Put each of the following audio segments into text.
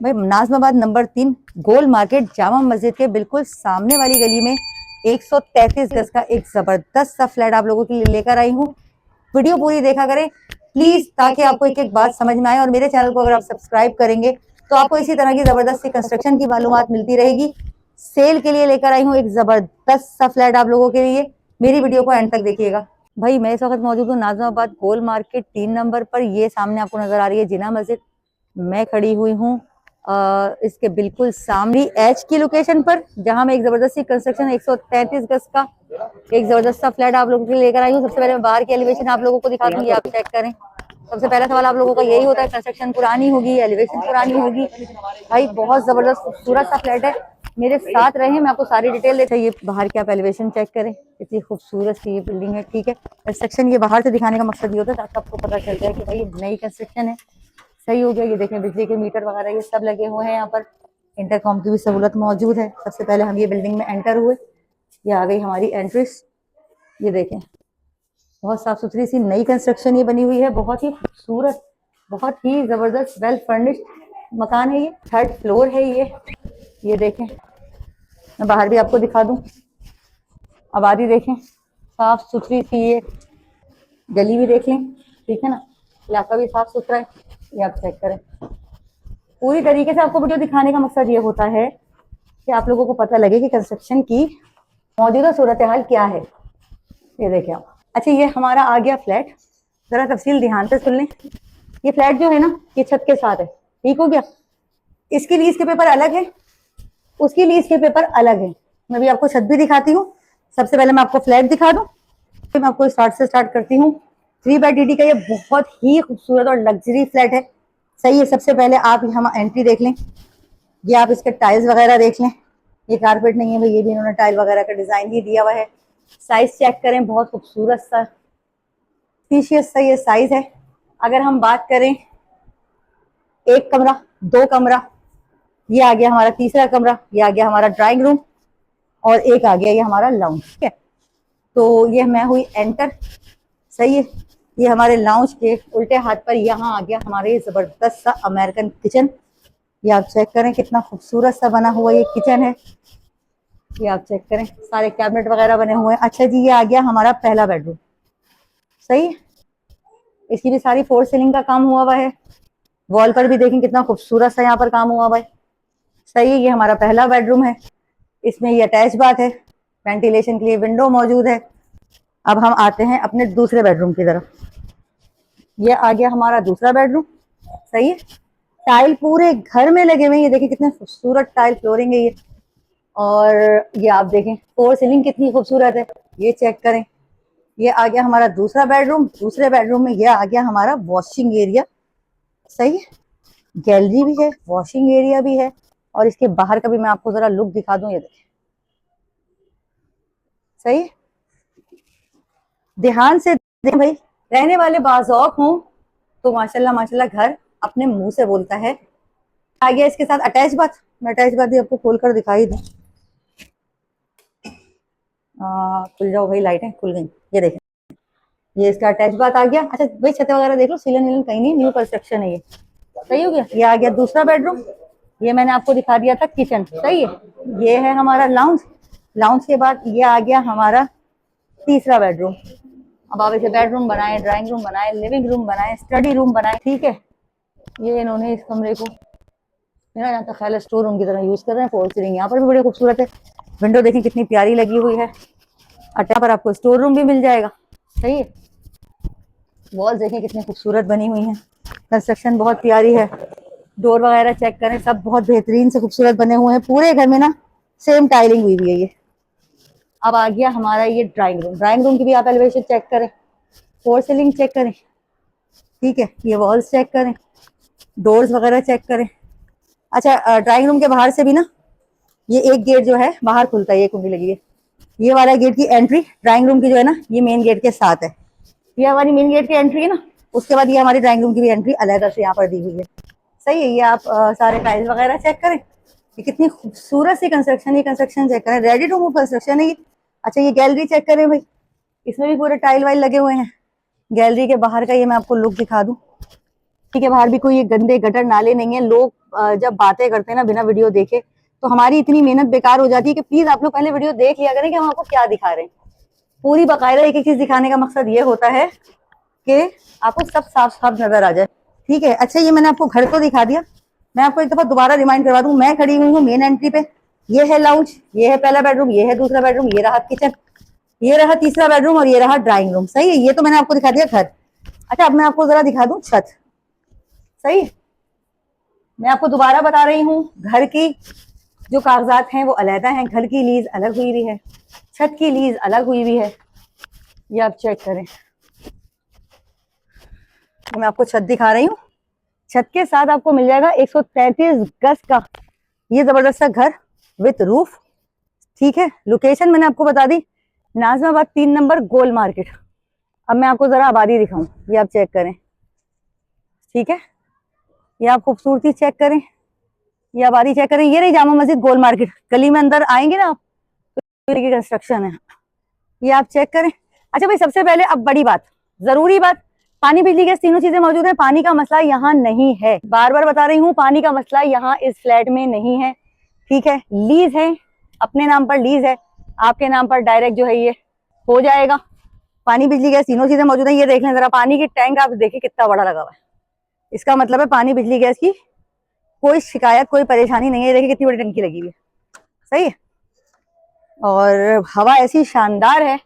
भाई नाजमाबाद नंबर 3 गोल मार्केट जामा मस्जिद के बिल्कुल सामने वाली गली में 133 गज का एक जबरदस्त सा फ्लैट आप लोगों के लिए लेकर आई हूँ। वीडियो पूरी देखा करें प्लीज, ताकि आपको एक एक बात समझ में आए। और मेरे चैनल को अगर आप सब्सक्राइब करेंगे तो आपको इसी तरह की जबरदस्त सी कंस्ट्रक्शन की मालूमात मिलती रहेगी। सेल के लिए लेकर आई हूँ एक जबरदस्त सा फ्लैट आप लोगों के लिए। मेरी वीडियो को एंड तक देखिएगा। भाई मैं इस वक्त मौजूद हूँ नाजमाबाद गोल मार्केट 3 नंबर पर। ये सामने आपको नजर आ रही है जिना मस्जिद। मैं खड़ी हुई हूँ इसके बिल्कुल सामने एच की लोकेशन पर, जहां मैं एक जबरदस्ती कंस्ट्रक्शन 133 गज का एक जबरदस्त सा फ्लैट आप लोगों के लिए लेकर आई हूँ। सबसे पहले मैं बाहर की एलिवेशन आप लोगों को दिखा दूंगी, आप चेक करें। सबसे पहला सवाल आप लोगों का यही होता है, कंस्ट्रक्शन पुरानी होगी, एलिवेशन पुरानी होगी। भाई बहुत जबरदस्त खूबसूरत सा फ्लैट है, मेरे साथ रहे, मैं आपको सारी डिटेल देते। ये बाहर की आप एलिवेशन चेक करें, इतनी खूबसूरत सी ये बिल्डिंग है। ठीक है, कंस्ट्रक्शन ये बाहर से दिखाने का मकसद ये होता है ताकि आपको पता चल जाए कि भाई नई कंस्ट्रक्शन है। सही हो गया। ये देखें बिजली के मीटर वगैरह ये सब लगे हुए हैं यहाँ पर। इंटरकॉम की भी सहूलत मौजूद है। सबसे पहले हम ये बिल्डिंग में एंटर हुए, ये आ गई हमारी एंट्रेंस। ये देखें बहुत साफ सुथरी सी नई कंस्ट्रक्शन ये बनी हुई है, बहुत ही खूबसूरत, बहुत ही जबरदस्त वेल फर्निश्ड मकान है। ये 3rd फ्लोर है ये देखें। मैं बाहर भी आपको दिखा दूं, आबादी देखें, साफ सुथरी सी ये गली भी देख लें। ठीक है ना, इलाका भी साफ सुथरा है, ये आप चेक करें। पूरी तरीके से आपको वीडियो दिखाने का मकसद ये होता है कि आप लोगों को पता लगे कि कंस्ट्रक्शन की मौजूदा सूरत हाल क्या है। ये देखें आप। अच्छा, ये हमारा आ गया फ्लैट। जरा तफसील ध्यान से सुन लें। ये फ्लैट जो है ना, ये छत के साथ है। ठीक हो गया। इसकी लीज के पेपर अलग है, उसकी लीज के पेपर अलग है। मैं भी आपको छत भी दिखाती हूँ। सबसे पहले मैं आपको फ्लैट दिखा दूं, फिर मैं आपको स्टार्ट से स्टार्ट करती हूँ। 3 बेड डी का ये बहुत ही खूबसूरत और लग्जरी फ्लैट है। सही है। सबसे पहले आप यहाँ एंट्री देख लें, ये आप इसके टाइल्स वगैरह देख लें। ये कारपेट नहीं है भाई, ये भी इन्होंने टाइल वगैरह का डिजाइन ही दिया हुआ है। साइज चेक करें, बहुत खूबसूरत सा स्पीशियस सा ये साइज है। अगर हम बात करें 1 कमरा 2 कमरा, ये आ गया हमारा तीसरा कमरा, ये आ गया हमारा ड्राइंग रूम, और एक आ गया ये हमारा लाउंज। ठीक है, तो ये मैं हुई एंटर। सही है। ये हमारे लाउंज के उल्टे हाथ पर यहाँ आ गया हमारे ये जबरदस्त सा अमेरिकन किचन। ये आप चेक करें कितना खूबसूरत सा बना हुआ ये किचन है। ये आप चेक करें, सारे कैबिनेट वगैरह बने हुए हैं। अच्छा जी, ये आ गया हमारा पहला बेडरूम। सही है। इसकी भी सारी फोर सीलिंग का काम हुआ हुआ है। वॉल पर भी देखें कितना खूबसूरत सा यहाँ पर काम हुआ हुआ है। सही है। ये हमारा पहला बेडरूम है, इसमें ये अटैच बाथ है, वेंटिलेशन के लिए विंडो मौजूद है। अब हम आते हैं अपने दूसरे बेडरूम की तरफ। ये आ गया हमारा दूसरा बेडरूम। सही है। टाइल पूरे घर में लगे हुए हैं, ये देखिए कितने खूबसूरत टाइल फ्लोरिंग है ये। और ये आप देखें फोर सीलिंग कितनी खूबसूरत है, ये चेक करें। ये आ गया हमारा दूसरा बेडरूम। दूसरे बेडरूम में ये आ गया हमारा वॉशिंग एरिया। सही है। गैलरी भी है, वॉशिंग एरिया भी है, और इसके बाहर का भी मैं आपको जरा लुक दिखा दूं। ये देखिए। सही है। ध्यान से देखें भाई, रहने वाले बाज़ौक हों तो माशाल्लाह माशाल्लाह घर अपने मुंह से बोलता है। आ गया इसके साथ अटैच बाथ। मैं अटैच बाथ भी आपको खोल कर दिखाई दूं। खुल जाओ भाई, लाइटें खुल गई। ये देखें, ये इसका अटैच बाथ आ गया। अच्छा भाई, छत वगैरह देख लो, सीलन वीलन कहीं नहीं, न्यू कंस्ट्रक्शन है ये। सही हो गया। ये आ गया दूसरा बेडरूम। ये मैंने आपको दिखा दिया था किचन। सही है। ये है हमारा लाउंज। लाउंज के बाद ये आ गया हमारा तीसरा बेडरूम। अब आप इसे बेडरूम बनाए, ड्राइंग रूम बनाए, लिविंग रूम बनाए, स्टडी रूम बनाए। ठीक है। ये इन्होंने इस कमरे को मेरा यहाँ तक ख्याल है स्टोर रूम की तरह यूज कर रहे हैं। फॉल सीलिंग यहाँ पर भी बड़ी खूबसूरत है। विंडो देखें कितनी प्यारी लगी हुई है। अटैच पर आपको स्टोर रूम भी मिल जाएगा। सही है। वॉल्स देखें कितनी खूबसूरत बनी हुई हैं, कंस्ट्रक्शन बहुत प्यारी है। डोर वगैरह चेक करें, सब बहुत बेहतरीन से खूबसूरत बने हुए हैं। पूरे घर में ना सेम टाइलिंग हुई हुई है ये। अब आ गया हमारा ये ड्राइंग रूम। ड्राइंग रूम की भी आप एलिवेशन चेक करें, फोर सीलिंग चेक करें। ठीक है। ये वॉल्स चेक करें, डोर्स वगैरह चेक करें। अच्छा, ड्राइंग रूम के बाहर से भी ना ये एक गेट जो है बाहर खुलता है, ये कुंडी लगी है। ये वाला गेट की एंट्री ड्राइंग रूम की जो है ना, ये मेन गेट के साथ है। ये हमारी मेन गेट की एंट्री है ना, उसके बाद ये हमारी ड्राइंग रूम की भी एंट्री अलग से यहाँ पर दी हुई है। सही है। ये आप सारे टाइल्स वगैरह चेक करें, ये कितनी खूबसूरत सी कंस्ट्रक्शन। ये कंस्ट्रक्शन चेक करें, रेडी टू मूव कंस्ट्रक्शन है ये। अच्छा, ये गैलरी चेक करें भाई, इसमें भी पूरे टाइल वाइल लगे हुए हैं। गैलरी के बाहर का ये मैं आपको लुक दिखा दूं। के बाहर भी कोई गंदे गटर नाले नहीं है। लोग जब बातें करते हैं ना बिना वीडियो देखे, तो हमारी इतनी मेहनत बेकार हो जाती है कि प्लीज आप लोग पहले वीडियो देख लिया करें कि हम आपको क्या दिखा रहे हैं। पूरी बाकायदा एक एक चीज दिखाने का मकसद ये होता है कि आपको सब साफ साफ नजर आ जाए। ठीक है, अच्छा ये मैंने आपको घर तो दिखा दिया, मैं आपको एक दफा दोबारा रिमाइंड करवा दूं। मैं खड़ी हुई हूँ मेन एंट्री पे, ये है लाउंज, ये है पहला बेडरूम, ये है दूसरा बेडरूम, ये रहा किचन, ये रहा तीसरा बेडरूम और ये रहा ड्राइंग रूम। सही है, ये तो मैंने आपको दिखा दिया घर। अच्छा अब मैं आपको जरा दिखा दूं छत। सही है, मैं आपको दोबारा बता रही हूँ, घर की जो कागजात हैं वो अलहदा हैं, घर की लीज अलग हुई हुई है, छत की लीज अलग हुई हुई है। ये आप चेक करें, मैं आपको छत दिखा रही हूँ। छत के साथ आपको मिल जाएगा 133 गज का ये जबरदस्त सा घर विथ रूफ। ठीक है, लोकेशन मैंने आपको बता दी, नाजमाबाद 3 नंबर गोल मार्केट। अब मैं आपको जरा आबादी दिखाऊं, ये आप चेक करें। ठीक है, ये आप खूबसूरती चेक करें, ये आबादी चेक करें। ये रही जामा मस्जिद गोल मार्केट, गली में अंदर आएंगे ना आप तो की कंस्ट्रक्शन है, ये आप चेक करें। अच्छा भाई, सबसे पहले अब बड़ी बात, जरूरी बात, पानी बिजली गैस तीनों चीजें मौजूद है। पानी का मसला यहाँ नहीं है, बार बार बता रही हूँ, पानी का मसला यहाँ इस फ्लैट में नहीं है। ठीक है, लीज है, अपने नाम पर लीज है, आपके नाम पर डायरेक्ट जो है ये हो जाएगा। पानी बिजली गैस तीनों चीजें मौजूद है। ये देख लें जरा, पानी की टैंक आप देखिए कितना बड़ा लगा हुआ है। इसका मतलब है पानी बिजली गैस की कोई शिकायत कोई परेशानी नहीं है। देखिए कितनी बड़ी टंकी लगी हुई है। सही है, और हवा ऐसी शानदार है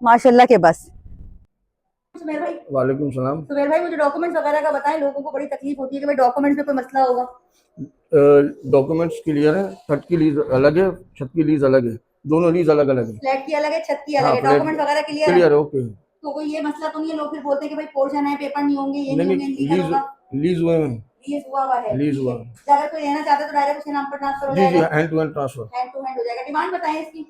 माशाल्लाह के बस। सुमेर भाई, वालेकुम सलाम। सुमेर भाई मुझे डॉक्यूमेंट्स वगैरह का बताएं, लोगों को बड़ी तकलीफ होती है कि भाई डॉक्यूमेंट्स में कोई मसला होगा। डॉक्यूमेंट्स क्लियर है, छत की लीज अलग है, छत की लीज अलग है, दोनों लीज अलग अलग है। फ्लैट की अलग है, छत की अलग हाँ, है, डॉक्यूमेंट वगैरह क्लियर क्लियर है। है, ओके। तो कोई ये मसला तो नहीं है, लोग फिर बोलते हैं कि भाई पोर्शन है, पेपर नहीं होंगे, ये नहीं होंगे, नहीं, लीगल होगा। लीज हुए हैं, लीज हुआ हुआ है, लीज ठीक हुआ है। है। तो अगर कोई लेना चाहता है तो डायरेक्ट उसके नाम पर ट्रांसफर हो जी जी, जाएगा, hand to hand transfer. Hand to hand हो जाएगा। डिमांड बताएं इसकी।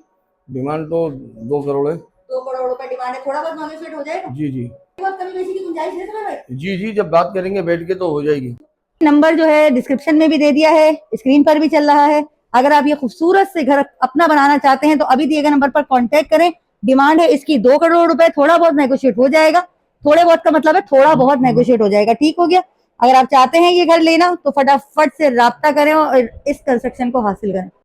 डिमांड तो 2 करोड़ है। 2 करोड़ रुपए डिमांड है, थोड़ा बहुत नेगोशिएट हो जाएगा। जी जी, बहुत कमी बेसी की गुंजाइश है सुमेर भाई। जी जी, जब बात करेंगे बैठ के तो हो जाएगी। नंबर जो है डिस्क्रिप्शन में भी दे दिया है, स्क्रीन पर भी चल रहा है। अगर आप ये खूबसूरत से घर अपना बनाना चाहते हैं तो अभी दिए गए नंबर पर कांटेक्ट करें। डिमांड है इसकी 2 करोड़ रुपए, थोड़ा बहुत नेगोशिएट हो जाएगा। थोड़े बहुत का मतलब है थोड़ा बहुत नेगोशिएट हो जाएगा, ठीक हो गया। अगर आप चाहते हैं ये घर लेना तो फटाफट से राब्ता करें और इस कंस्ट्रक्शन को हासिल करें।